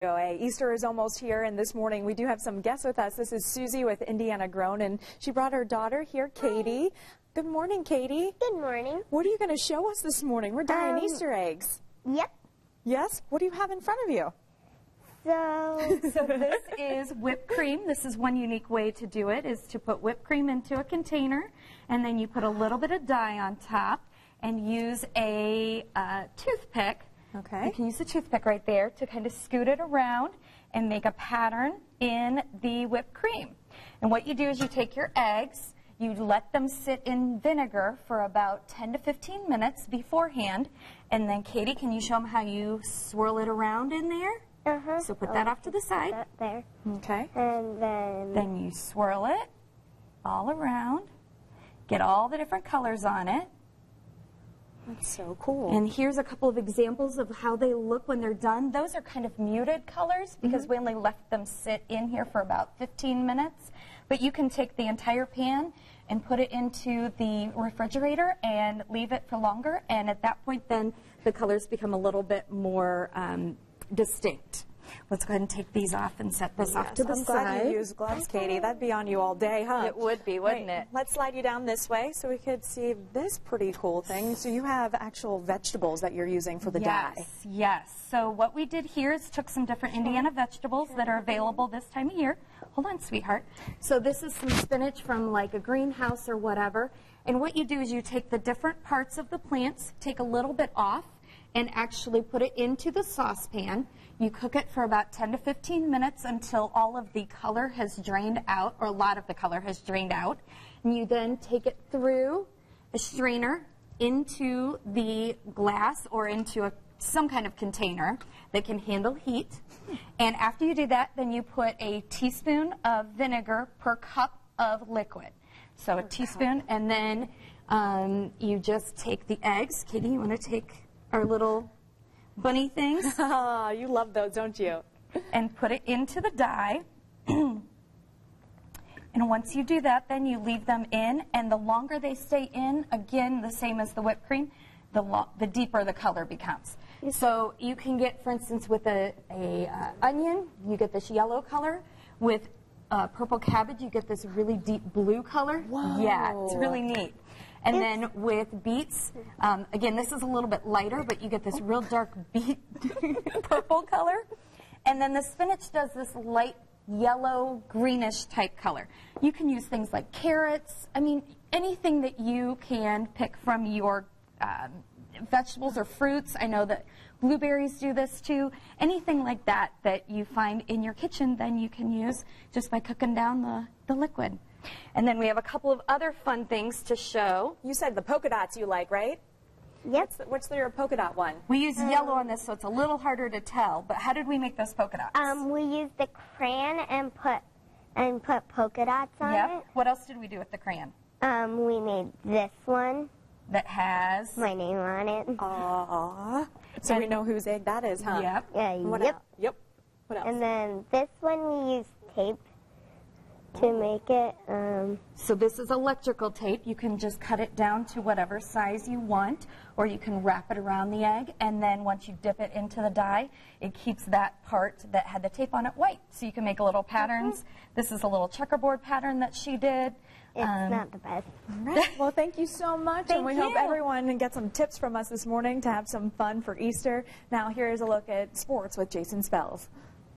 Easter is almost here, and this morning we do have some guests with us. This is Susie with Indiana Grown, and she brought her daughter here, Katie. Good morning, Katie. Good morning. What are you going to show us this morning? We're dyeing Easter eggs. Yep. Yes? What do you have in front of you? So this is whipped cream. This is one unique way to do it, is to put whipped cream into a container, and then you put a little bit of dye on top and use a toothpick. Okay. You can use the toothpick right there to kind of scoot it around and make a pattern in the whipped cream. And what you do is you take your eggs, you let them sit in vinegar for about 10 to 15 minutes beforehand, and then Katie, can you show them how you swirl it around in there? Uh-huh. So put that off to the side. That there. Okay. And then... Then you swirl it all around, get all the different colors on it. That's so cool. And here's a couple of examples of how they look when they're done. Those are kind of muted colors because we only left them sit in here for about 15 minutes. But you can take the entire pan and put it into the refrigerator and leave it for longer. And at that point, then the colors become a little bit more distinct. Let's go ahead and take these off and set this off to the I'm side. glad you used gloves, Katie. That'd be on you all day, huh? It would be, wouldn't it? Let's slide you down this way so we could see this pretty cool thing. So you have actual vegetables that you're using for the dye. Yes. So what we did here is took some different Indiana vegetables that are available this time of year. Hold on, sweetheart. So this is some spinach from like a greenhouse or whatever. And what you do is you take the different parts of the plants, take a little bit off, and actually put it into the saucepan. You cook it for about 10 to 15 minutes until all of the color has drained out, or a lot of the color has drained out. And you then take it through a strainer into the glass or into some kind of container that can handle heat. And after you do that, then you put a teaspoon of vinegar per cup of liquid. So a teaspoon, and then you just take the eggs. Katie, you want to take our little bunny things? Oh, you love those, don't you? And put it into the dye. And once you do that, then you leave them in, and the longer they stay in, again, the same as the whipped cream, the deeper the color becomes. So you can get, for instance, with a onion, you get this yellow color. With purple cabbage, you get this really deep blue color. Whoa. Yeah, it's really neat. And then with beets, again, this is a little bit lighter, but you get this real dark beet purple color. And then the spinach does this light yellow, greenish type color. You can use things like carrots. I mean, anything that you can pick from your vegetables or fruits. I know that blueberries do this too. Anything like that that you find in your kitchen, then you can use just by cooking down the liquid. And then we have a couple of other fun things to show. You said the polka dots you like, right? Yep. What's your polka dot one? We use yellow on this, so it's a little harder to tell. But how did we make those polka dots? We used the crayon and put polka dots on it. What else did we do with the crayon? We made this one. That has My name on it. Aww. So we know whose egg that is, huh? Yep. What Yep. else? Yep. What else? And then this one we used tape to make it. So this is electrical tape. You can just cut it down to whatever size you want, or you can wrap it around the egg, and then once you dip it into the dye, it keeps that part that had the tape on it white. So you can make little patterns. This is a little checkerboard pattern that she did. It's not the best. Right. Well, thank you so much, and we hope everyone can get some tips from us this morning to have some fun for Easter. Now, here is a look at sports with Jason Spells.